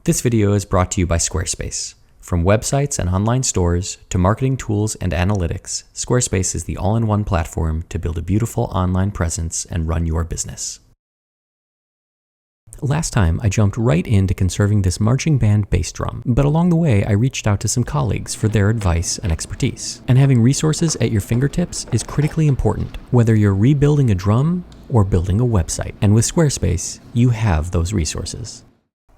This video is brought to you by Squarespace. From websites and online stores to marketing tools and analytics, Squarespace is the all-in-one platform to build a beautiful online presence and run your business. Last time, I jumped right into conserving this marching band bass drum, but along the way, I reached out to some colleagues for their advice and expertise. And having resources at your fingertips is critically important, whether you're rebuilding a drum or building a website. And with Squarespace, you have those resources.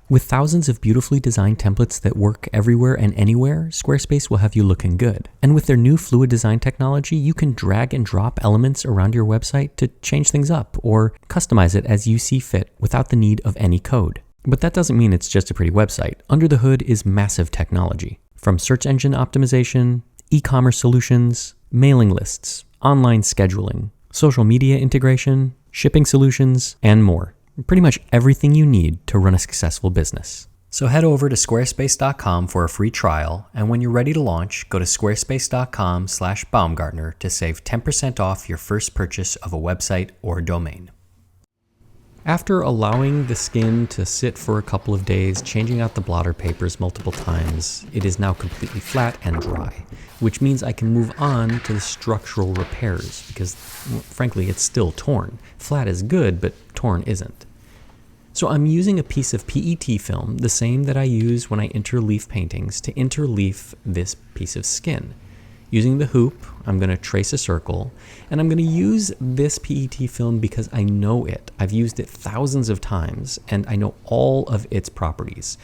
With thousands of beautifully designed templates that work everywhere and anywhere, Squarespace will have you looking good. And with their new fluid design technology, you can drag and drop elements around your website to change things up or customize it as you see fit without the need of any code. But that doesn't mean it's just a pretty website. Under the hood is massive technology. From search engine optimization, e-commerce solutions, mailing lists, online scheduling, social media integration, shipping solutions, and more. Pretty much everything you need to run a successful business. So head over to squarespace.com for a free trial, and when you're ready to launch, go to squarespace.com/Baumgartner to save 10% off your first purchase of a website or domain. After allowing the skin to sit for a couple of days, changing out the blotter papers multiple times, it is now completely flat and dry, which means I can move on to the structural repairs because, frankly, it's still torn. Flat is good, but torn isn't. So I'm using a piece of PET film, the same that I use when I interleaf paintings, to interleaf this piece of skin. Using the hoop, I'm going to trace a circle, and I'm going to use this PET film because I know it. I've used it thousands of times, and I know all of its properties.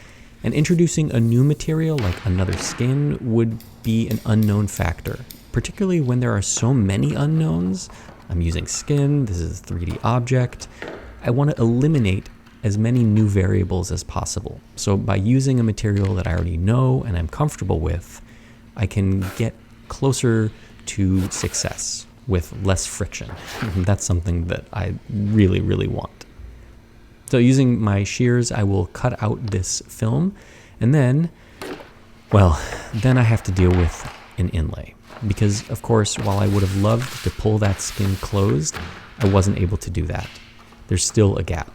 And introducing a new material like another skin would be an unknown factor, particularly when there are so many unknowns. I'm using skin, this is a 3D object. I want to eliminate as many new variables as possible. So by using a material that I already know and I'm comfortable with, I can get closer to success with less friction. That's something that I really, really want. So using my shears, I will cut out this film, and then I have to deal with an inlay. Because, of course, while I would have loved to pull that skin closed, I wasn't able to do that. There's still a gap.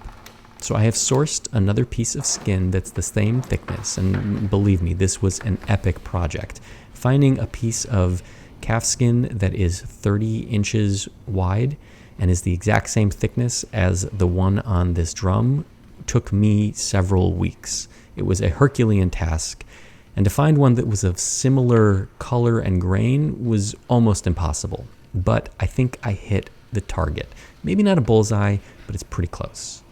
So I have sourced another piece of skin that's the same thickness, and believe me, this was an epic project. Finding a piece of calf skin that is 30 inches wide and is the exact same thickness as the one on this drum took me several weeks. It was a Herculean task, and to find one that was of similar color and grain was almost impossible. But I think I hit the target. Maybe not a bullseye, but it's pretty close.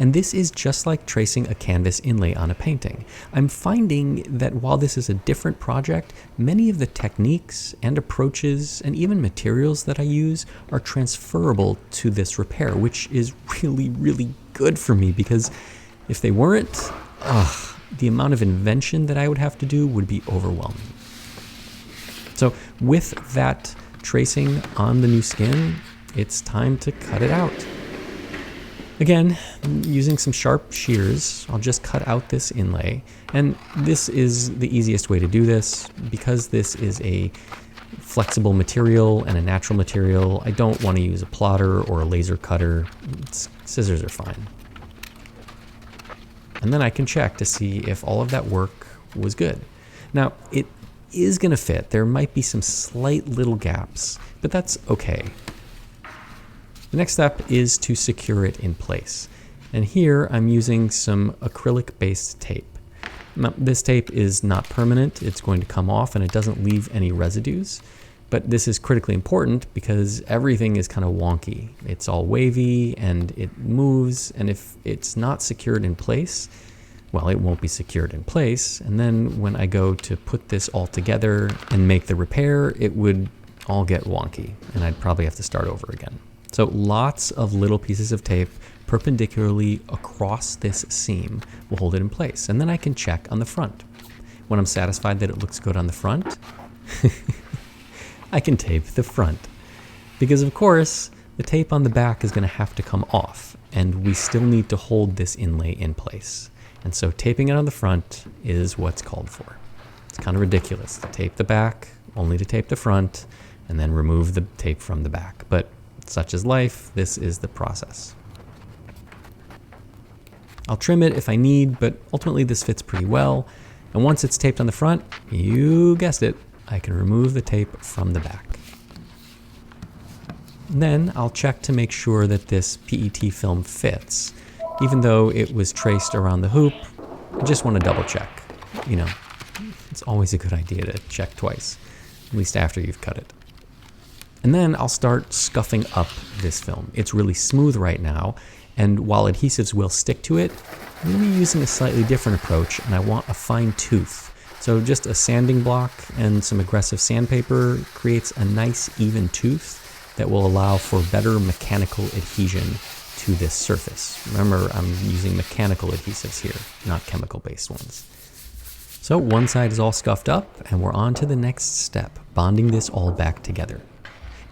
And this is just like tracing a canvas inlay on a painting. I'm finding that while this is a different project, many of the techniques and approaches and even materials that I use are transferable to this repair, which is really, really good for me because if they weren't, the amount of invention that I would have to do would be overwhelming. So with that tracing on the new skin, it's time to cut it out. Again, using some sharp shears, I'll just cut out this inlay. And this is the easiest way to do this because this is a flexible material and a natural material. I don't want to use a plotter or a laser cutter. Scissors are fine. And then I can check to see if all of that work was good. Now, it is going to fit. There might be some slight little gaps, but that's okay. The next step is to secure it in place. And here I'm using some acrylic-based tape. Now, this tape is not permanent. It's going to come off and it doesn't leave any residues. But this is critically important because everything is kind of wonky. It's all wavy and it moves. And if it's not secured in place, well, it won't be secured in place. And then when I go to put this all together and make the repair, it would all get wonky and I'd probably have to start over again. So lots of little pieces of tape perpendicularly across this seam will hold it in place. And then I can check on the front. When I'm satisfied that it looks good on the front, I can tape the front. Because of course, the tape on the back is going to have to come off, and we still need to hold this inlay in place. And so taping it on the front is what's called for. It's kind of ridiculous to tape the back, only to tape the front, and then remove the tape from the back. But such is life, this is the process. I'll trim it if I need, but ultimately this fits pretty well. And once it's taped on the front, you guessed it, I can remove the tape from the back. Then I'll check to make sure that this PET film fits. Even though it was traced around the hoop, I just want to double check. You know, it's always a good idea to check twice, at least after you've cut it. And then I'll start scuffing up this film. It's really smooth right now, and while adhesives will stick to it, I'm going to be using a slightly different approach, and I want a fine tooth. So just a sanding block and some aggressive sandpaper creates a nice even tooth that will allow for better mechanical adhesion to this surface. Remember, I'm using mechanical adhesives here, not chemical-based ones. So one side is all scuffed up, and we're on to the next step, bonding this all back together.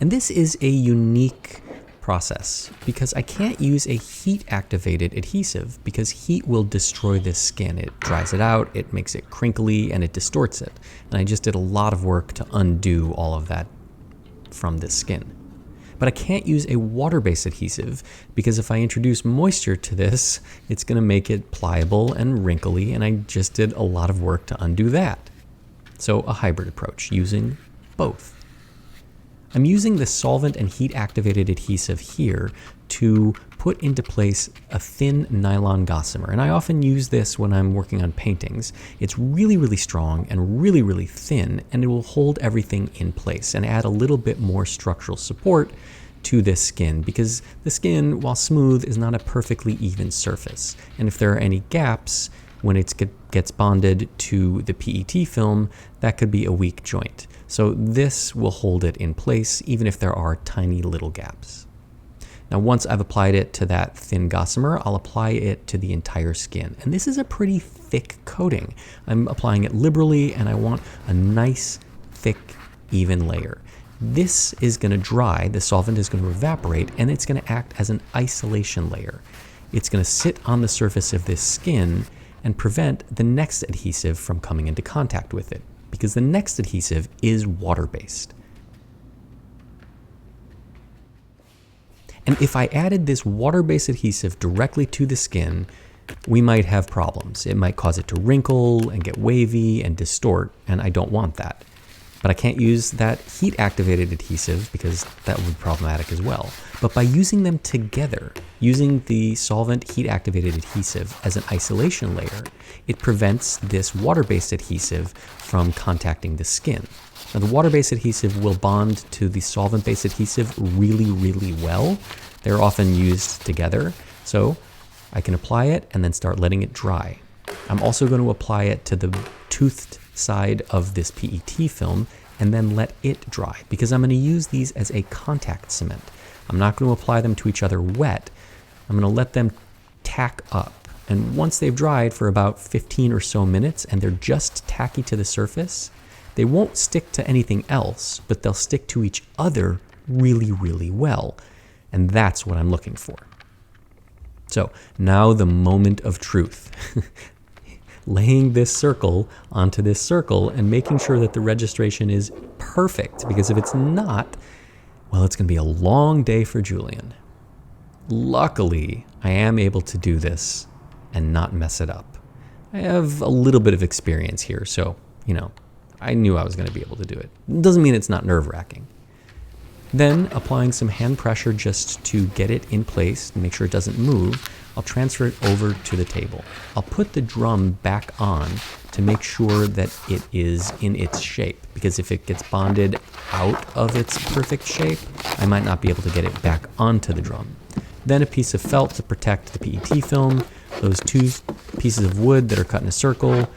And this is a unique process because I can't use a heat-activated adhesive because heat will destroy this skin. It dries it out, it makes it crinkly, and it distorts it. And I just did a lot of work to undo all of that from this skin. But I can't use a water-based adhesive because if I introduce moisture to this, it's going to make it pliable and wrinkly, and I just did a lot of work to undo that. So a hybrid approach, using both. I'm using the solvent and heat-activated adhesive here to put into place a thin nylon gossamer, and I often use this when I'm working on paintings. It's really, really strong and really, really thin, and it will hold everything in place and add a little bit more structural support to this skin, because the skin, while smooth, is not a perfectly even surface. And if there are any gaps when it gets bonded to the PET film, that could be a weak joint. So this will hold it in place even if there are tiny little gaps. Now once I've applied it to that thin gossamer, I'll apply it to the entire skin. And this is a pretty thick coating. I'm applying it liberally, and I want a nice, thick, even layer. This is going to dry, the solvent is going to evaporate, and it's going to act as an isolation layer. It's going to sit on the surface of this skin and prevent the next adhesive from coming into contact with it, because the next adhesive is water-based. And if I added this water-based adhesive directly to the skin, we might have problems. It might cause it to wrinkle and get wavy and distort, and I don't want that. But I can't use that heat-activated adhesive because that would be problematic as well. But by using them together, using the solvent heat-activated adhesive as an isolation layer, it prevents this water-based adhesive from contacting the skin. Now, the water-based adhesive will bond to the solvent-based adhesive really, really well. They're often used together, so I can apply it and then start letting it dry. I'm also going to apply it to the toothed side of this PET film and then let it dry, because I'm going to use these as a contact cement. I'm not going to apply them to each other wet. I'm going to let them tack up. And once they've dried for about 15 or so minutes and they're just tacky to the surface, they won't stick to anything else, but they'll stick to each other really, really well. And that's what I'm looking for. So now the moment of truth. Laying this circle onto this circle and making sure that the registration is perfect, because if it's not, well, it's going to be a long day for Julian. Luckily, I am able to do this and not mess it up. I have a little bit of experience here, so, I knew I was going to be able to do it. Doesn't mean it's not nerve-wracking. Then, applying some hand pressure just to get it in place and make sure it doesn't move, I'll transfer it over to the table. I'll put the drum back on to make sure that it is in its shape, because if it gets bonded out of its perfect shape, I might not be able to get it back onto the drum. Then a piece of felt to protect the PET film, those two pieces of wood that are cut in a circle,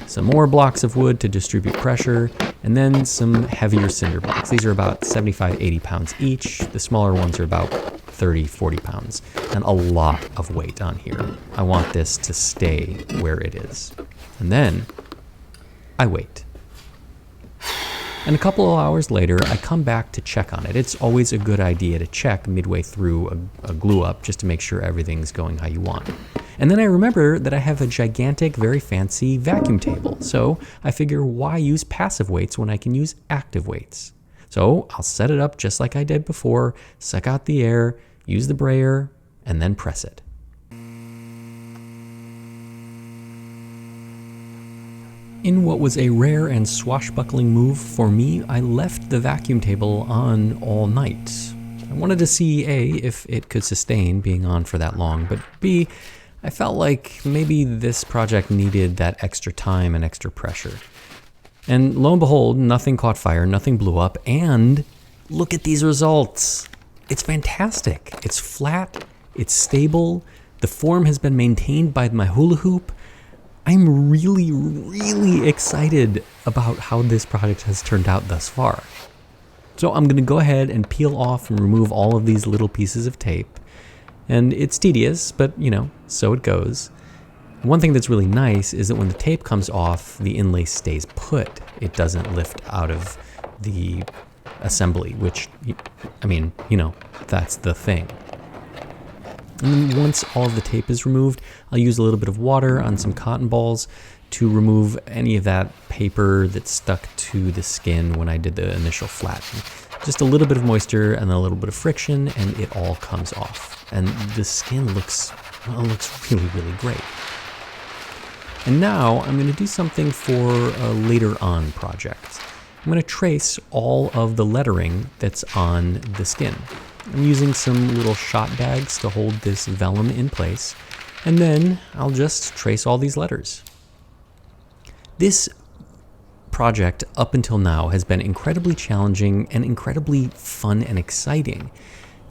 some more blocks of wood to distribute pressure, and then some heavier cinder blocks. These are about 75, 80 pounds each. The smaller ones are about 30, 40 pounds, and a lot of weight on here. I want this to stay where it is. And then I wait. And a couple of hours later, I come back to check on it. It's always a good idea to check midway through a glue up just to make sure everything's going how you want. And then I remember that I have a gigantic, very fancy vacuum table. So I figure, why use passive weights when I can use active weights? So I'll set it up just like I did before, suck out the air, use the brayer, and then press it. In what was a rare and swashbuckling move for me, I left the vacuum table on all night. I wanted to see A, if it could sustain being on for that long, but B, I felt like maybe this project needed that extra time and extra pressure. And lo and behold, nothing caught fire, nothing blew up, and look at these results. It's fantastic. It's flat, it's stable, the form has been maintained by my hula hoop. I'm really, really excited about how this project has turned out thus far. So I'm going to go ahead and peel off and remove all of these little pieces of tape. And it's tedious, but so it goes. One thing that's really nice is that when the tape comes off, the inlay stays put. It doesn't lift out of the assembly, which, that's the thing. And then once all of the tape is removed, I'll use a little bit of water on some cotton balls to remove any of that paper that's stuck to the skin when I did the initial flattening. Just a little bit of moisture and then a little bit of friction, and it all comes off. And the skin looks really, really great. And now I'm going to do something for a later on project. I'm going to trace all of the lettering that's on the skin. I'm using some little shot bags to hold this vellum in place, and then I'll just trace all these letters. This project up until now has been incredibly challenging and incredibly fun and exciting.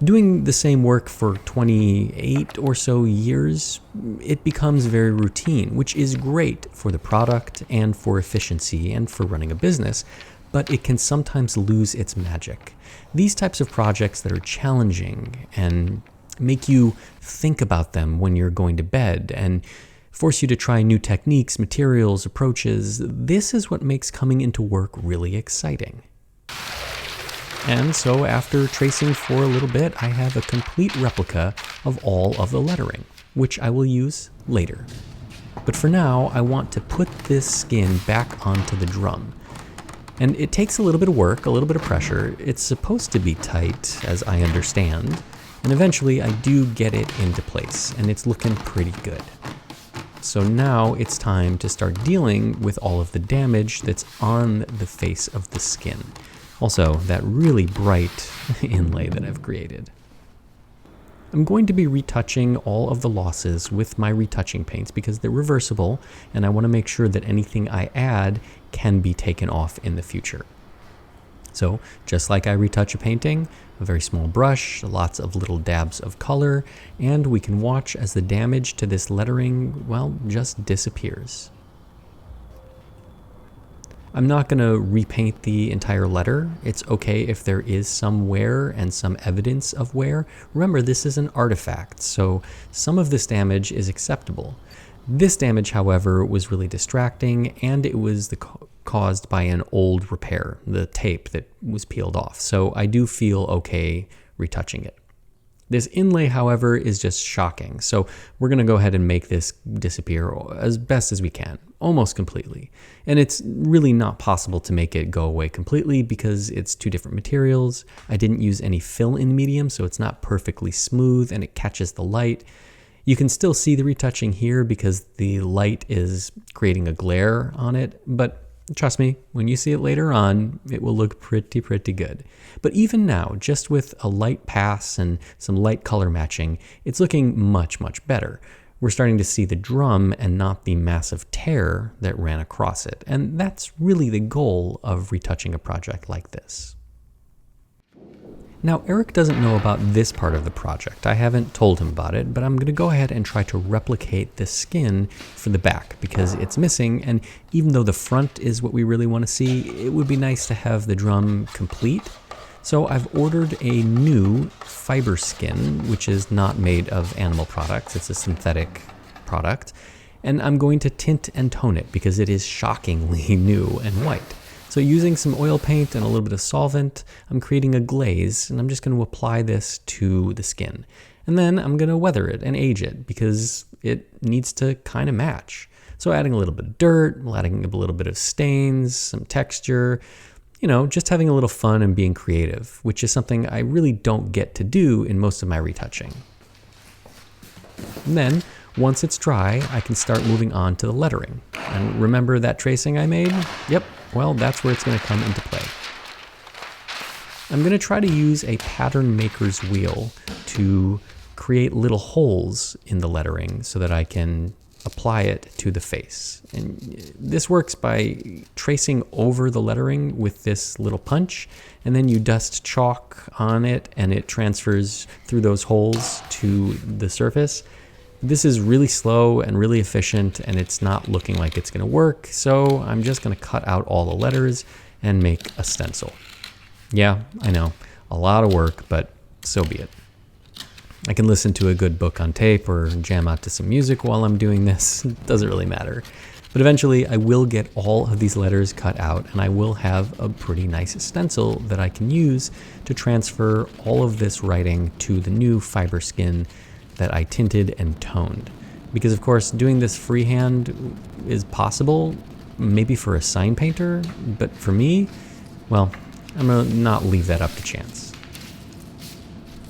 Doing the same work for 28 or so years, it becomes very routine, which is great for the product and for efficiency and for running a business, but it can sometimes lose its magic. These types of projects that are challenging and make you think about them when you're going to bed and force you to try new techniques, materials, approaches, this is what makes coming into work really exciting. And so after tracing for a little bit, I have a complete replica of all of the lettering, which I will use later. But for now, I want to put this skin back onto the drum. And it takes a little bit of work, a little bit of pressure. It's supposed to be tight, as I understand. And eventually I do get it into place, and it's looking pretty good. So now it's time to start dealing with all of the damage that's on the face of the skin. Also, that really bright inlay that I've created. I'm going to be retouching all of the losses with my retouching paints because they're reversible, and I want to make sure that anything I add can be taken off in the future. So, just like I retouch a painting, a very small brush, lots of little dabs of color, and we can watch as the damage to this lettering, just disappears. I'm not going to repaint the entire letter. It's okay if there is some wear and some evidence of wear. Remember, this is an artifact, so some of this damage is acceptable. This damage, however, was really distracting, and it was caused by an old repair, the tape that was peeled off. So I do feel okay retouching it. This inlay, however, is just shocking. So we're going to go ahead and make this disappear as best as we can, almost completely. And it's really not possible to make it go away completely because it's two different materials. I didn't use any fill-in medium, so it's not perfectly smooth and it catches the light. You can still see the retouching here because the light is creating a glare on it, but trust me, when you see it later on, it will look pretty good. But even now, just with a light pass and some light color matching, it's looking much better. We're starting to see the drum and not the massive tear that ran across it. And that's really the goal of retouching a project like this. Now, Eric doesn't know about this part of the project. I haven't told him about it, but I'm going to go ahead and try to replicate the skin for the back because it's missing, and even though the front is what we really want to see, it would be nice to have the drum complete. So I've ordered a new fiber skin, which is not made of animal products. It's a synthetic product, and I'm going to tint and tone it because it is shockingly new and white. So using some oil paint and a little bit of solvent, I'm creating a glaze, and I'm just going to apply this to the skin. And then I'm going to weather it and age it because it needs to kind of match. So adding a little bit of dirt, adding a little bit of stains, some texture, just having a little fun and being creative, which is something I really don't get to do in most of my retouching. And then, once it's dry, I can start moving on to the lettering. And remember that tracing I made? Yep, well, that's where it's going to come into play. I'm going to try to use a pattern maker's wheel to create little holes in the lettering so that I can apply it to the face. And this works by tracing over the lettering with this little punch, and then you dust chalk on it and it transfers through those holes to the surface. This is really slow and really efficient, and it's not looking like it's going to work, so I'm just going to cut out all the letters and make a stencil. Yeah, I know, a lot of work, but so be it. I can listen to a good book on tape or jam out to some music while I'm doing this. It doesn't really matter. But eventually I will get all of these letters cut out, and I will have a pretty nice stencil that I can use to transfer all of this writing to the new fiber skin that I tinted and toned. Because of course doing this freehand is possible, maybe for a sign painter, but for me, well, I'm gonna not leave that up to chance.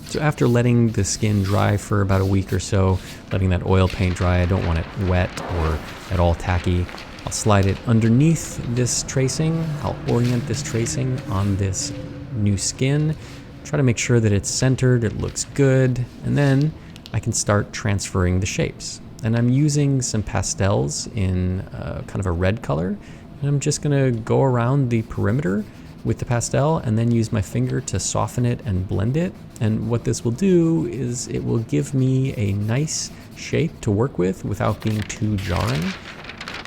So after letting the skin dry for about a week or so, letting that oil paint dry, I don't want it wet or at all tacky. I'll slide it underneath this tracing. I'll orient this tracing on this new skin, try to make sure that it's centered, it looks good, and then I can start transferring the shapes. And I'm using some pastels in kind of a red color, and I'm just gonna go around the perimeter with the pastel and then use my finger to soften it and blend it. And what this will do is it will give me a nice shape to work with without being too jarring.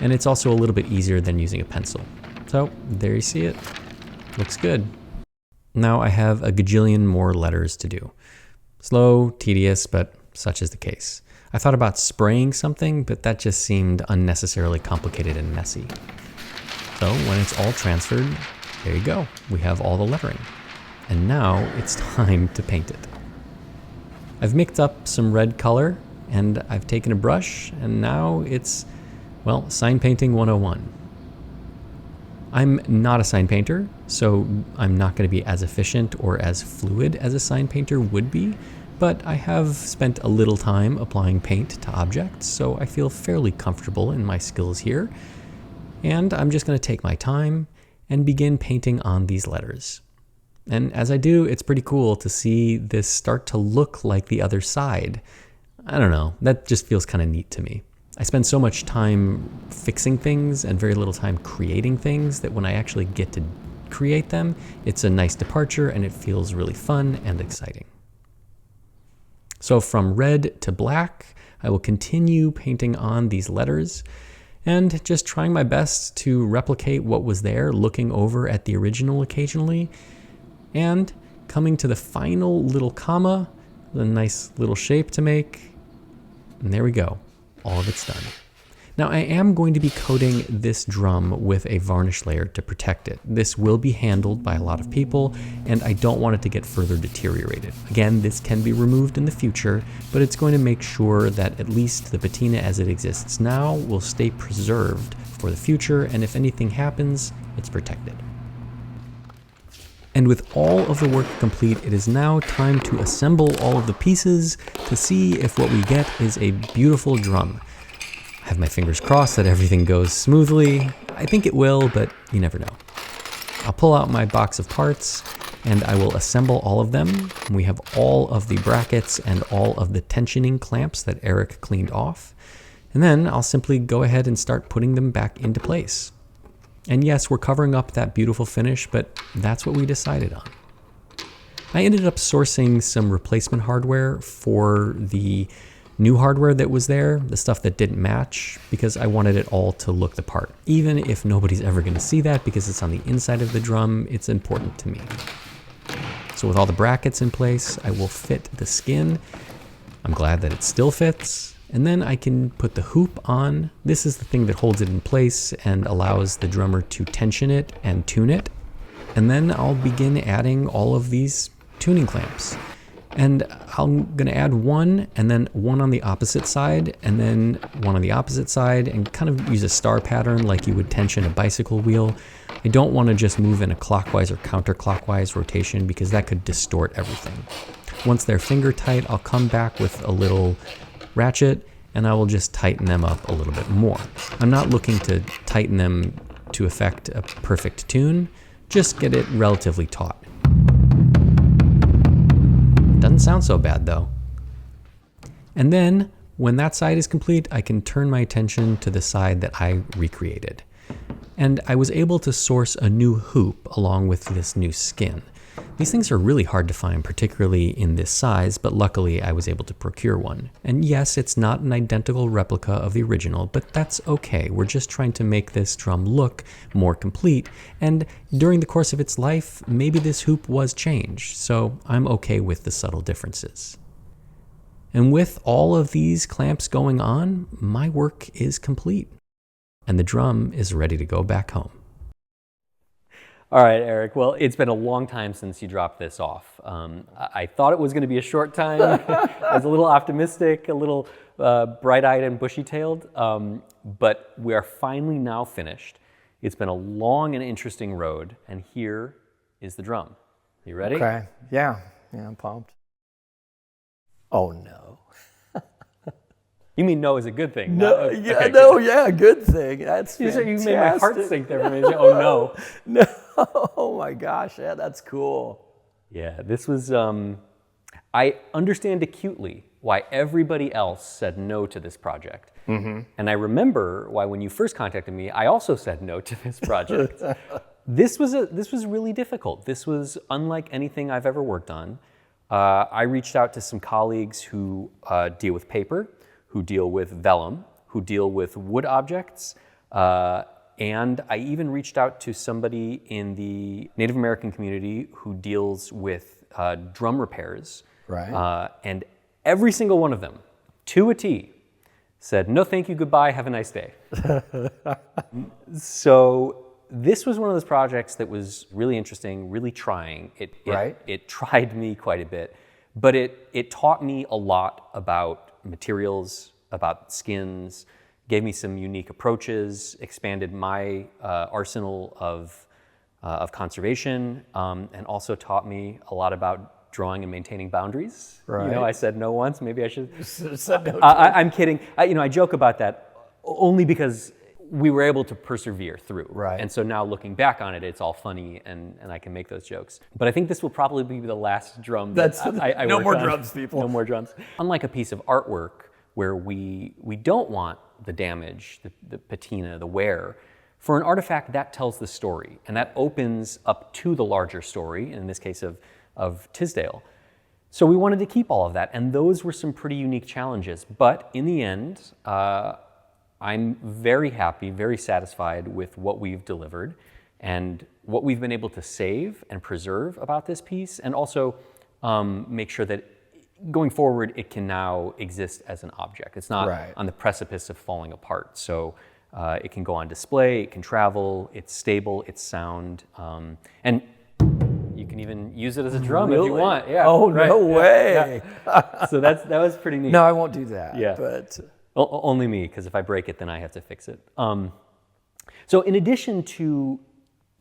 And it's also a little bit easier than using a pencil. So there you see it. Looks good. Now I have a gajillion more letters to do. Slow, tedious, but such is the case. I thought about spraying something, but that just seemed unnecessarily complicated and messy. So when it's all transferred, there you go. We have all the lettering. And now it's time to paint it. I've mixed up some red color, and I've taken a brush, and now it's, well, sign painting 101. I'm not a sign painter, so I'm not going to be as efficient or as fluid as a sign painter would be, but I have spent a little time applying paint to objects, so I feel fairly comfortable in my skills here. And I'm just going to take my time and begin painting on these letters. And as I do, it's pretty cool to see this start to look like the other side. I don't know, that just feels kind of neat to me. I spend so much time fixing things and very little time creating things that when I actually get to create them, it's a nice departure and it feels really fun and exciting. So from red to black, I will continue painting on these letters and just trying my best to replicate what was there, looking over at the original occasionally, and coming to the final little comma, a nice little shape to make, and there we go, all of it's done. Now I am going to be coating this drum with a varnish layer to protect it. This will be handled by a lot of people, and I don't want it to get further deteriorated. Again, this can be removed in the future, but it's going to make sure that at least the patina as it exists now will stay preserved for the future, and if anything happens, it's protected. And with all of the work complete, it is now time to assemble all of the pieces to see if what we get is a beautiful drum. I have my fingers crossed that everything goes smoothly. I think it will, but you never know. I'll pull out my box of parts and I will assemble all of them. We have all of the brackets and all of the tensioning clamps that Eric cleaned off. And then I'll simply go ahead and start putting them back into place. And yes, we're covering up that beautiful finish, but that's what we decided on. I ended up sourcing some replacement hardware for the new hardware that was there, the stuff that didn't match, because I wanted it all to look the part. Even if nobody's ever going to see that because it's on the inside of the drum, it's important to me. So with all the brackets in place, I will fit the skin. I'm glad that it still fits. And then I can put the hoop on. This is the thing that holds it in place and allows the drummer to tension it and tune it. And then I'll begin adding all of these tuning clamps. And I'm gonna add one and then one on the opposite side and then one on the opposite side and kind of use a star pattern like you would tension a bicycle wheel. I don't wanna just move in a clockwise or counterclockwise rotation because that could distort everything. Once they're finger tight, I'll come back with a little ratchet and I will just tighten them up a little bit more. I'm not looking to tighten them to affect a perfect tune, just get it relatively taut. Doesn't sound so bad though. And then, when that side is complete, I can turn my attention to the side that I recreated. And I was able to source a new hoop along with this new skin. These things are really hard to find, particularly in this size, but luckily I was able to procure one. And yes, it's not an identical replica of the original, but that's okay. We're just trying to make this drum look more complete, and during the course of its life, maybe this hoop was changed, so I'm okay with the subtle differences. And with all of these clamps going on, my work is complete, and the drum is ready to go back home. All right, Eric. Well, it's been a long time since you dropped this off. I thought it was going to be a short time. I was a little optimistic, a little bright-eyed and bushy-tailed, but we are finally now finished. It's been a long and interesting road, and here is the drum. You ready? Okay. Yeah, I'm pumped. Oh, no. You mean no is a good thing? No, Okay, good thing. That's fantastic. You made my heart sink there for me. Oh, no. No, oh my gosh, yeah, that's cool. Yeah, this was, I understand acutely why everybody else said no to this project. Mm-hmm. And I remember why when you first contacted me, I also said no to this project. This was really difficult. This was unlike anything I've ever worked on. I reached out to some colleagues who deal with paper, who deal with vellum, who deal with wood objects, and I even reached out to somebody in the Native American community who deals with drum repairs. Right. And every single one of them, to a T, said, no thank you, goodbye, have a nice day. So this was one of those projects that was really interesting, really trying. It tried me quite a bit, but it taught me a lot about materials, about skins, gave me some unique approaches, expanded my arsenal of conservation, and also taught me a lot about drawing and maintaining boundaries. Right. You know, I said no once, maybe I should. Said no. I'm kidding. I joke about that only because we were able to persevere through. Right. And so now looking back on it, it's all funny and I can make those jokes. But I think this will probably be the last drum that I no work more on. drums, people. No more drums. Unlike a piece of artwork where we don't want the damage, the patina, the wear, for an artifact that tells the story and that opens up to the larger story, in this case of Tisdale. So we wanted to keep all of that, and those were some pretty unique challenges. But in the end, I'm very happy, very satisfied with what we've delivered and what we've been able to save and preserve about this piece, and also make sure that going forward, it can now exist as an object. It's not on the precipice of falling apart. So it can go on display, it can travel, it's stable, it's sound, and you can even use it as a drum if you want. Yeah. Oh, no way. Yeah. So that was pretty neat. No, I won't do that. Yeah. But only me, because if I break it, then I have to fix it. So in addition to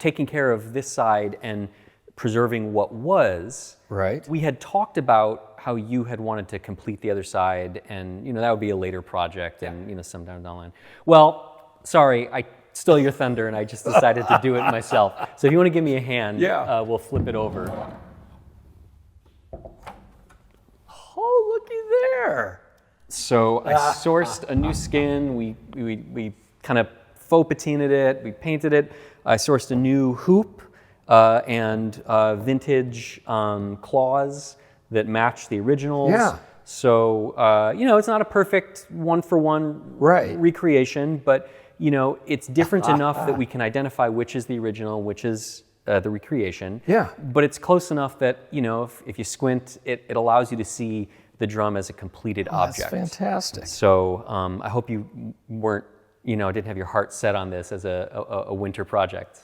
taking care of this side and preserving what was, we had talked about how you had wanted to complete the other side, and that would be a later project, and sometime down the line. Well, sorry, I stole your thunder, and I just decided to do it myself. So if you want to give me a hand, we'll flip it over. Oh, looky there. So I sourced a new skin. We kind of faux patinaed it. We painted it. I sourced a new hoop and vintage claws that match the originals. Yeah. So it's not a perfect one-for-one recreation, but it's different enough that we can identify which is the original, which is the recreation. Yeah. But it's close enough that if you squint, it allows you to see the drum as a completed object. That's fantastic. So I hope you weren't, didn't have your heart set on this as a winter project.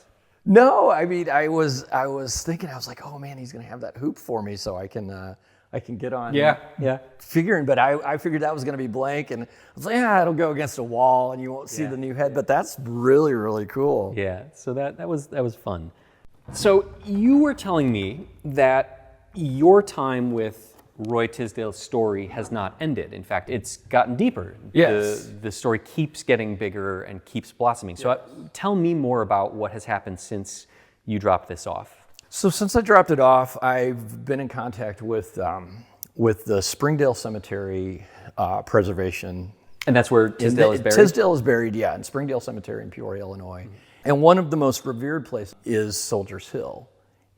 No, I mean, I was thinking, I was like, oh man, he's gonna have that hoop for me, so I can get on. Yeah. Figuring, but I figured that was gonna be blank, and I was like, it'll go against a wall, and you won't see the new head. But that's really, really cool. Yeah. So that was fun. So you were telling me that your time with Roy Tisdale's story has not ended. In fact, it's gotten deeper. Yes. The story keeps getting bigger and keeps blossoming. So tell me more about what has happened since you dropped this off. So since I dropped it off, I've been in contact with the Springdale Cemetery Preservation. And that's where Tisdale is buried? Tisdale is buried, yeah, in Springdale Cemetery in Peoria, Illinois. Mm-hmm. And one of the most revered places is Soldiers Hill.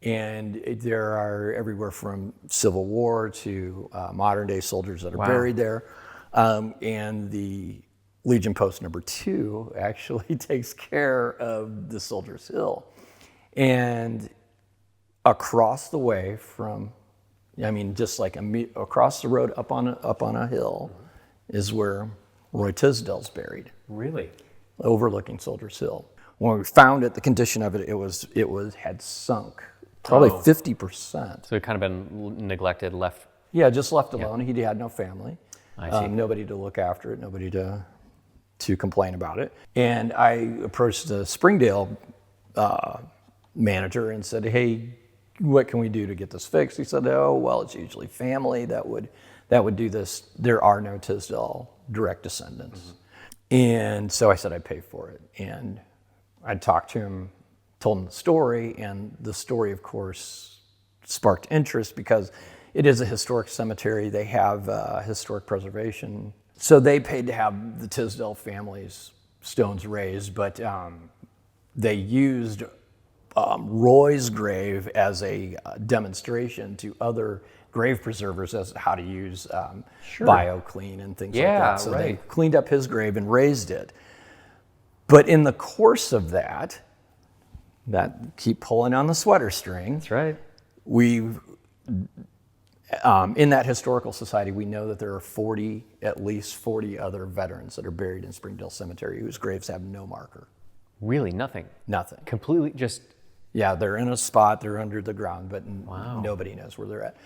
And there are everywhere from Civil War to modern day soldiers that are buried there. And the Legion Post number 2 actually takes care of the Soldiers Hill. And across the way from, just like across the road up on a hill is where Roy Tisdale's buried. Really? Overlooking Soldiers Hill. When we found it, the condition of it had sunk. Probably 50%. So it kind of been neglected, left? Yeah, just left alone. He had no family. I see. Nobody to look after it, nobody to complain about it. And I approached the Springdale manager and said, hey, what can we do to get this fixed? He said, oh, well, it's usually family that would do this. There are no Tisdale direct descendants. Mm-hmm. And so I said I'd pay for it. And I talked to him, told him the story, and the story, of course, sparked interest because it is a historic cemetery. They have historic preservation. So they paid to have the Tisdale family's stones raised, but they used Roy's grave as a demonstration to other grave preservers as to how to use BioClean and things like that. So they cleaned up his grave and raised it. But in the course of that keep pulling on the sweater string. That's right. We've, in that historical society, we know that there are at least 40 other veterans that are buried in Springdale Cemetery whose graves have no marker. Really, nothing? Nothing. Completely just... Yeah, they're in a spot, they're under the ground, but nobody knows where they're at.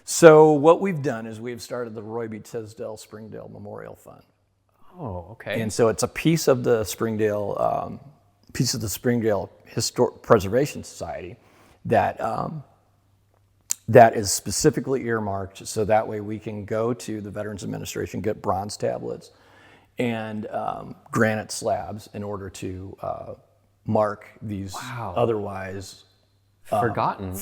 So what we've done is we've started the Roy B. Tisdale Springdale Memorial Fund. Oh, okay. And so it's a piece of the Springdale Historic Preservation Society that is specifically earmarked so that way we can go to the Veterans Administration, get bronze tablets and granite slabs in order to mark these otherwise forgotten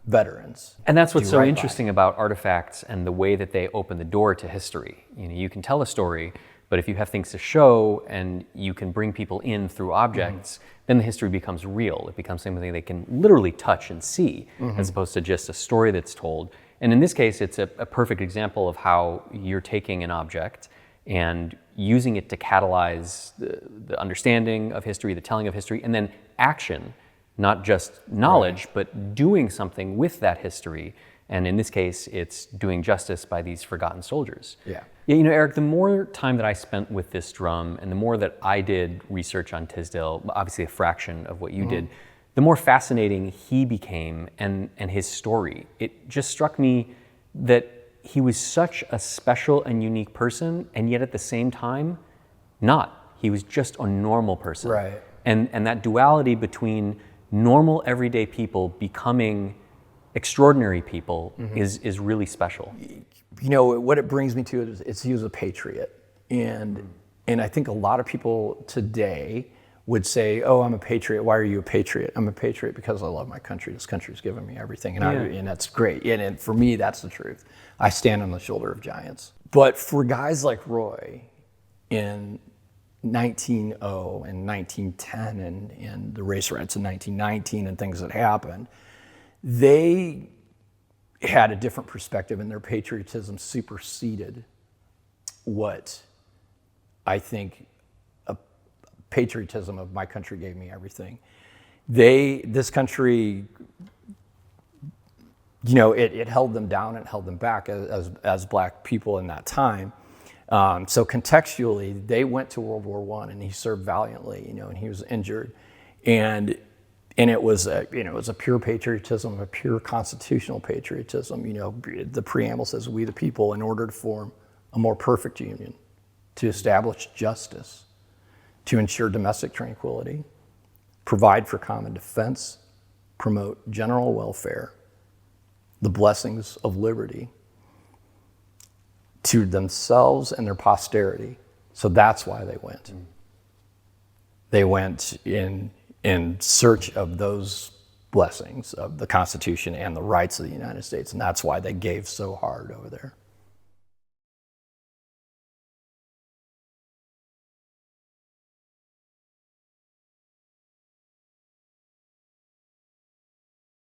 veterans. And that's what's so interesting about artifacts and the way that they open the door to history. You can tell a story, but if you have things to show and you can bring people in through objects, then the history becomes real. It becomes something they can literally touch and see, as opposed to just a story that's told. And in this case, it's a perfect example of how you're taking an object and using it to catalyze the understanding of history, the telling of history, and then action, not just knowledge, but doing something with that history. And in this case, it's doing justice by these forgotten soldiers. Yeah. Yeah, Eric, the more time that I spent with this drum and the more that I did research on Tisdale, obviously a fraction of what you did, the more fascinating he became and his story. It just struck me that he was such a special and unique person, and yet at the same time, not. He was just a normal person. Right. And that duality between normal everyday people becoming extraordinary people is really special. What it brings me to is he was a patriot. And I think a lot of people today would say, oh, I'm a patriot. Why are you a patriot? I'm a patriot because I love my country. This country's given me everything. And that's great. And for me, that's the truth. I stand on the shoulder of giants. But for guys like Roy in 1900 and 1910 and the race riots in 1919 and things that happened, they had a different perspective, and their patriotism superseded what I think a patriotism of my country gave me everything. This country, it held them down and held them back as black people in that time. So contextually, they went to World War I, and he served valiantly, and he was injured, and it was a pure patriotism, a pure constitutional patriotism. The preamble says, "We the people, in order to form a more perfect union, to establish justice, to ensure domestic tranquility, provide for common defense, promote general welfare, the blessings of liberty to themselves and their posterity. So that's why they went. They went in search of those blessings of the Constitution and the rights of the United States, and that's why they gave so hard over there.